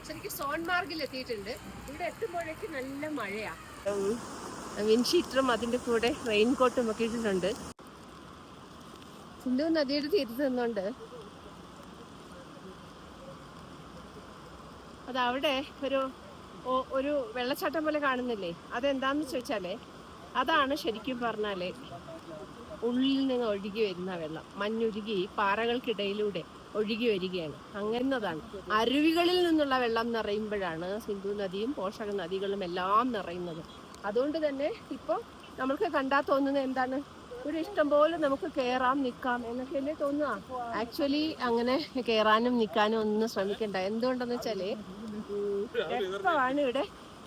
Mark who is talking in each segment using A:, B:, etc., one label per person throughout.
A: ശരിക്കും സോൺമാർഗിൽ എത്തിയിട്ടുണ്ട്. ഇവിടെ എത്തുമ്പോഴേക്ക് നല്ല മഴയാ. വിൻഷീറ്ററും അതിന്റെ കൂടെ റെയിൻകോട്ടും ഒക്കെ ഇട്ടിട്ടുണ്ട്. സിന്ധു നദിയുടെ തീരത്ത് നിന്നുണ്ട്. അതവിടെ ഒരു വെള്ളച്ചാട്ടം പോലെ കാണുന്നില്ലേ? അതെന്താന്ന് ചോദിച്ചാലേ അതാണ് ശരിക്കും പറഞ്ഞാലേ ഉള്ളിൽ നിന്ന് ഒഴുകി വരുന്ന വെള്ളം. മഞ്ഞുരുകി പാറകൾക്കിടയിലൂടെ ഒഴുകി വരികയാണ്. അങ്ങനതാണ് അരുവികളിൽ നിന്നുള്ള വെള്ളം നിറയുമ്പോഴാണ് സിന്ധു നദിയും പോഷക നദികളും എല്ലാം നിറയുന്നത്. അതുകൊണ്ട് തന്നെ ഇപ്പോൾ നമ്മൾക്ക് കണ്ടാൽ തോന്നുന്നത് എന്താണ്? ഒരു ഇഷ്ടം പോലെ നമുക്ക് കയറാം നിൽക്കാം എന്നൊക്കെയല്ലേ തോന്നുക. ആക്ച്വലി അങ്ങനെ കയറാനും നിൽക്കാനും ഒന്നും ശ്രമിക്കണ്ട. എന്തുകൊണ്ടെന്ന് വെച്ചാല് എപ്പോഴാണ് ഇവിടെ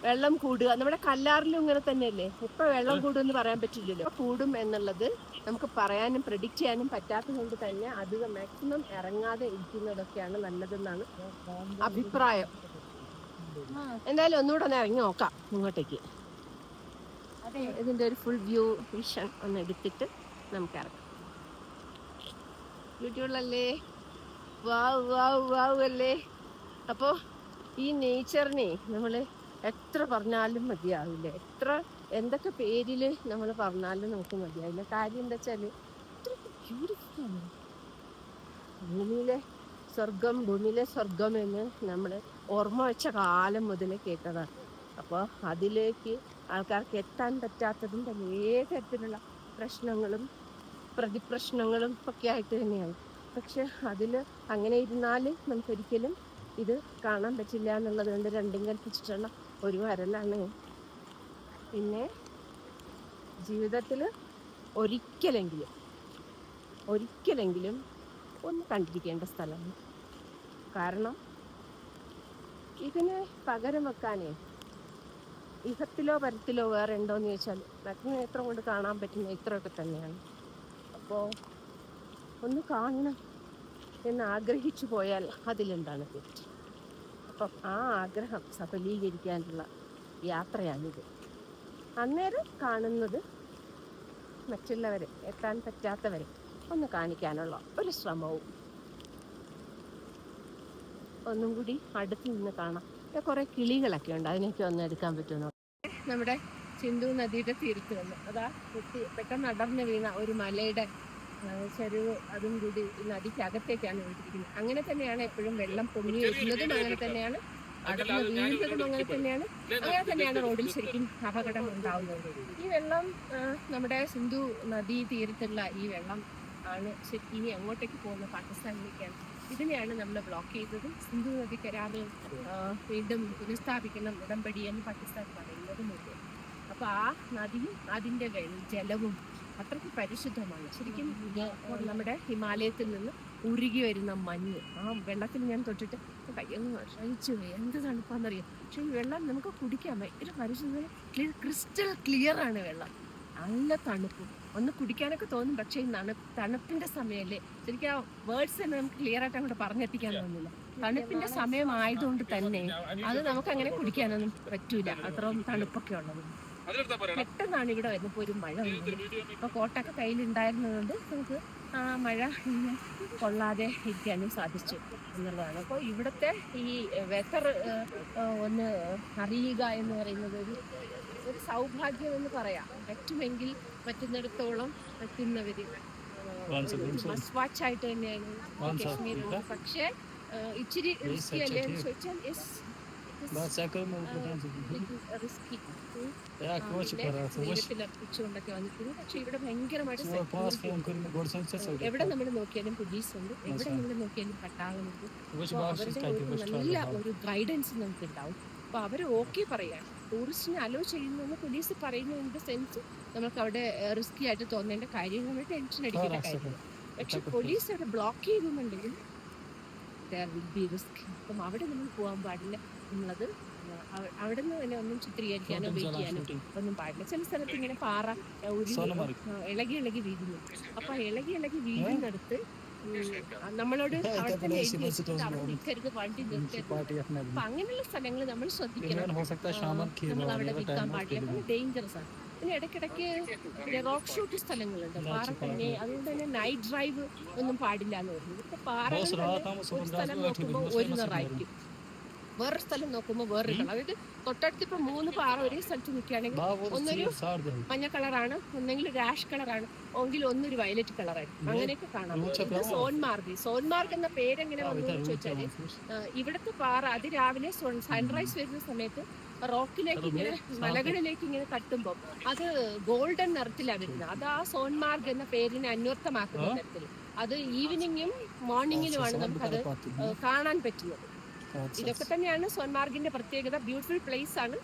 A: വെള്ളം കൂടുക? നമ്മുടെ കല്ലാറിലും ഇങ്ങനെ തന്നെയല്ലേ? എപ്പോ വെള്ളം കൂടുമെന്ന് പറയാൻ പറ്റില്ലല്ലോ. കൂടും എന്നുള്ളത് നമുക്ക് പറയാനും പ്രെഡിക്റ്റ് ചെയ്യാനും പറ്റാത്തത് കൊണ്ട് തന്നെ അധികം മാക്സിമം ഇറങ്ങാതെ ഇരിക്കുന്നതൊക്കെയാണ് നല്ലതെന്നാണ് അഭിപ്രായം. എന്തായാലും ഒന്നുകൂടെ ഒന്ന് ഇറങ്ങി നോക്കാം ഇങ്ങോട്ടേക്ക്. ഇതിന്റെ ഒരു ഫുൾ വ്യൂ വിഷൻ ഒന്ന് എടുത്തിട്ട് നമുക്ക് ഇറങ്ങാം. ബ്യൂട്ടിഫുള്ളല്ലേ? വാവ് വാവ് വാവ് അല്ലേ? അപ്പോൾ ഈ നേച്ചറിനെ നമ്മൾ എത്ര പറഞ്ഞാലും മതിയാവില്ല. എന്തൊക്കെ പേരില് നമ്മൾ പറഞ്ഞാലും നമുക്ക് മതിയാവില്ല. കാര്യം എന്താ വെച്ചാല് ബ്യൂട്ടിഫുള്ളാണ്. ഭൂമിയിലെ സ്വർഗം എന്ന് നമ്മൾ ഓർമ്മ വെച്ച കാലം മുതലേ കേട്ടതാണ്. അപ്പോൾ അതിലേക്ക് ആൾക്കാർക്ക് എത്താൻ പറ്റാത്തതും പല തരത്തിലുള്ള പ്രശ്നങ്ങളും പ്രതിപ്രശ്നങ്ങളും ഒക്കെ ആയിട്ട് തന്നെയാണ്. പക്ഷെ അതിൽ അങ്ങനെ ഇരുന്നാൽ നമുക്കൊരിക്കലും ഇത് കാണാൻ പറ്റില്ല എന്നുള്ളത് കൊണ്ട് രണ്ടും കൽപ്പിച്ചിട്ടുള്ള ഒരു വരലാണ്. പിന്നെ ജീവിതത്തിൽ ഒരിക്കലെങ്കിലും ഒന്ന് കണ്ടിരിക്കേണ്ട സ്ഥലമാണ്. കാരണം ഇതിന് പകരം വെക്കാനേ ഇഹത്തിലോ പരത്തിലോ വേറെ ഉണ്ടോയെന്ന് ചോദിച്ചാൽ നഗ്നനേത്രം കൊണ്ട് കാണാൻ പറ്റുന്ന ഇത്രയൊക്കെ തന്നെയാണ്. അപ്പോൾ ഒന്ന് കാണണം എന്ന് ആഗ്രഹിച്ചു പോയാൽ അതിലെന്താണ് തെറ്റ്? അപ്പം ആ ആഗ്രഹം സഫലീകരിക്കാനുള്ള യാത്രയാണിത്. അന്നേരം കാണുന്നത് മറ്റുള്ളവരെ, എത്താൻ പറ്റാത്തവരെ ഒന്ന് കാണിക്കാനുള്ള ഒരു ശ്രമവും. ഒന്നും കൂടി അടുത്ത് നിന്ന് കാണാം. കുറെ കിളികളൊക്കെ ഉണ്ട്, അതിനൊക്കെ ഒന്ന് എടുക്കാൻ പറ്റുമോ? നമ്മുടെ സിന്ധു നദിയുടെ തീരത്ത് വന്നു. അതാ പെട്ടെന്ന് അടർന്നു വീണ ഒരു മലയുടെ ചെരുവ്, അതും കൂടി ഈ നദിക്കകത്തേക്കാണ് വീട്ടിരിക്കുന്നത്. അങ്ങനെ തന്നെയാണ് എപ്പോഴും വെള്ളം പൊങ്ങി വരുന്നതും, അങ്ങനെ തന്നെയാണ് അടർന്ന് വീഴുന്നതും, അങ്ങനെ തന്നെയാണ് റോഡിൽ ശരിക്കും അപകടം ഉണ്ടാവുന്നത്. ഈ വെള്ളം നമ്മുടെ സിന്ധു നദീ തീരത്തുള്ള ഈ വെള്ളം ആണ് ശരിക്കും ഇനി അങ്ങോട്ടേക്ക് പോകുന്ന പാകിസ്ഥാനിലേക്കാണ്. ഇതിനെയാണ് നമ്മൾ ബ്ലോക്ക് ചെയ്തതും. സിന്ധു നദി കരാറ് വീണ്ടും പുനഃസ്ഥാപിക്കണം ഉടമ്പടി എന്ന് പാകിസ്ഥാൻ പറയുന്നതുമുണ്ട്. അപ്പോൾ ആ നദിയും അതിൻ്റെ ജലവും അത്രയ്ക്ക് പരിശുദ്ധമാണ്. ശരിക്കും നമ്മുടെ ഹിമാലയത്തിൽ നിന്ന് ഉരുകി വരുന്ന മഞ്ഞ്, ആ വെള്ളത്തിൽ ഞാൻ തൊട്ടിട്ട് കയ്യൊന്ന് കഴിച്ചു പോയി. എന്ത് തണുപ്പാണെന്നറിയാം. പക്ഷെ ഈ വെള്ളം നമുക്ക് കുടിക്കാൻ ഭയങ്കര പരിശുദ്ധ, ക്രിസ്റ്റൽ ക്ലിയർ ആണ് വെള്ളം. നല്ല തണുപ്പും, ഒന്ന് കുടിക്കാനൊക്കെ തോന്നും. പക്ഷേ ഈ തണുപ്പിന്റെ സമയമല്ലേ, ശരിക്കും ആ വേർഡ്സ് തന്നെ നമുക്ക് ക്ലിയർ ആയിട്ട് അങ്ങോട്ട് പറഞ്ഞെത്തിക്കാൻ തോന്നില്ല. തണുപ്പിന്റെ സമയമായതുകൊണ്ട് തന്നെ അത് നമുക്ക് അങ്ങനെ കുടിക്കാനൊന്നും പറ്റൂല, അത്രയും തണുപ്പൊക്കെ ഉള്ളത്. പെട്ടെന്നാണ് ഇവിടെ വരുന്നപ്പോൾ ഒരു മഴ വന്നത്. അപ്പോൾ കോട്ടൊക്കെ കയ്യിലുണ്ടായിരുന്നതുകൊണ്ട് നമുക്ക് ആ മഴ ഇങ്ങനെ കൊള്ളാതെ ഇരിക്കാനും സാധിച്ചു എന്നുള്ളതാണ്. അപ്പോൾ ഇവിടുത്തെ ഈ വെതർ ഒന്ന് അറിയുക എന്ന് പറയുന്നത് ഒരു സൗഭാഗ്യം എന്ന് പറയാം. പറ്റുമെങ്കിൽ പറ്റുന്നിടത്തോളം പറ്റുന്നവർ മസ്റ്റ് വാച്ച് ആയിട്ട് തന്നെയാണ് കശ്മീർ. പക്ഷേ ഇച്ചിരി റിസ്കി അല്ലേ എന്ന് ചോദിച്ചാൽ റിസ്കി പ്പിച്ചുകൊണ്ടൊക്കെ വന്നിട്ടുണ്ട്. പക്ഷെ ഇവിടെ ഭയങ്കരമായിട്ട് എവിടെ നമ്മൾ നോക്കിയാലും പോലീസുണ്ട്, എവിടെ നമ്മൾ നോക്കിയാലും പട്ടാളമുണ്ട്. അവരുടെ നല്ല ഒരു ഗൈഡൻസ് നമുക്ക് ഉണ്ടാവും. അപ്പോൾ അവർ ഓക്കെ പറയാണ്, ടൂറിസ്റ്റിനെ അലോ ചെയ്യുന്നെന്ന് പോലീസ് പറയുന്നു. ഇൻ ദ സെൻസ് നമുക്ക് അവിടെ റിസ്കി ആയിട്ട് തോന്നേണ്ട കാര്യം, നമ്മൾ ടെൻഷൻ അടിക്കേണ്ട കാര്യം. പക്ഷെ പോലീസ് അവിടെ ബ്ലോക്ക് ചെയ്യുന്നുണ്ടെങ്കിൽ there will be risk. അപ്പം അവിടെ നമ്മൾ പോകാൻ പാടില്ല എന്നുള്ളത്. അവിടെ നിന്ന് തന്നെ ഒന്നും ചിത്രീകരിക്കാനോ ഉപയോഗിക്കാനോ ഒന്നും പാടില്ല. ചില സ്ഥലത്ത് ഇങ്ങനെ പാറ ഇളകി വീഴുന്നു. അപ്പൊ ഇളകി വീഴുന്നിടത്ത് നമ്മളോട് അവിടെ തന്നെ അവിടെ നിൽക്കരുത്, വണ്ടി നിർത്തരുത്. അപ്പൊ അങ്ങനെയുള്ള സ്ഥലങ്ങൾ നമ്മൾ ശ്രദ്ധിക്കണം. നമ്മൾ അവിടെ നിൽക്കാൻ പാടില്ല, ഡേഞ്ചറസ് ആണ്. പിന്നെ ഇടയ്ക്കിടയ്ക്ക് റോക്ക് ഷൂട്ട് സ്ഥലങ്ങളുണ്ട്, പാറ തന്നെ. അതുകൊണ്ട് തന്നെ നൈറ്റ് ഡ്രൈവ് ഒന്നും പാടില്ല എന്ന് പറയുന്നത്. ഇപ്പൊ പാറ ഒരു സ്ഥലം നോക്കുമ്പോൾ ഒരു നിറായിരിക്കും, വേറൊരു സ്ഥലം നോക്കുമ്പോൾ വേറൊരു കളർ. അതായത് തൊട്ടടുത്ത് ഇപ്പൊ 3 പാറ ഒരേ സ്ഥലത്ത് നിൽക്കുകയാണെങ്കിൽ ഒന്നൊരു മഞ്ഞ കളറാണ്, ഒന്നെങ്കിൽ ഒരു ആഷ് കളറാണ്, എങ്കിൽ ഒന്നൊരു വയലറ്റ് കളറായിരിക്കും. അങ്ങനെയൊക്കെ കാണാം. ഇത് സോൻമാർഗ് എന്ന പേരെങ്ങനെ വന്നു ചോദിച്ചാല് ഇവിടുത്തെ പാറ അതിരാവിലെ സൺറൈസ് വരുന്ന സമയത്ത് റോക്കിലേക്ക് ഇങ്ങനെ മലകളിലേക്ക് ഇങ്ങനെ തട്ടുമ്പോൾ അത് ഗോൾഡൻ നിറത്തിലാണ് വരുന്നത്. അത് ആ സോൻമാർഗ് എന്ന പേരിനെ അന്വർത്ഥമാക്കുന്ന തരത്തിൽ അത് ഈവനിങ്ങും മോർണിംഗിലുമാണ് നമുക്കത് കാണാൻ പറ്റുന്നത്. ഇതൊക്കെ തന്നെയാണ് സോൻമാർഗിന്റെ പ്രത്യേകത. ബ്യൂട്ടിഫുൾ പ്ലേസ് ആണ്.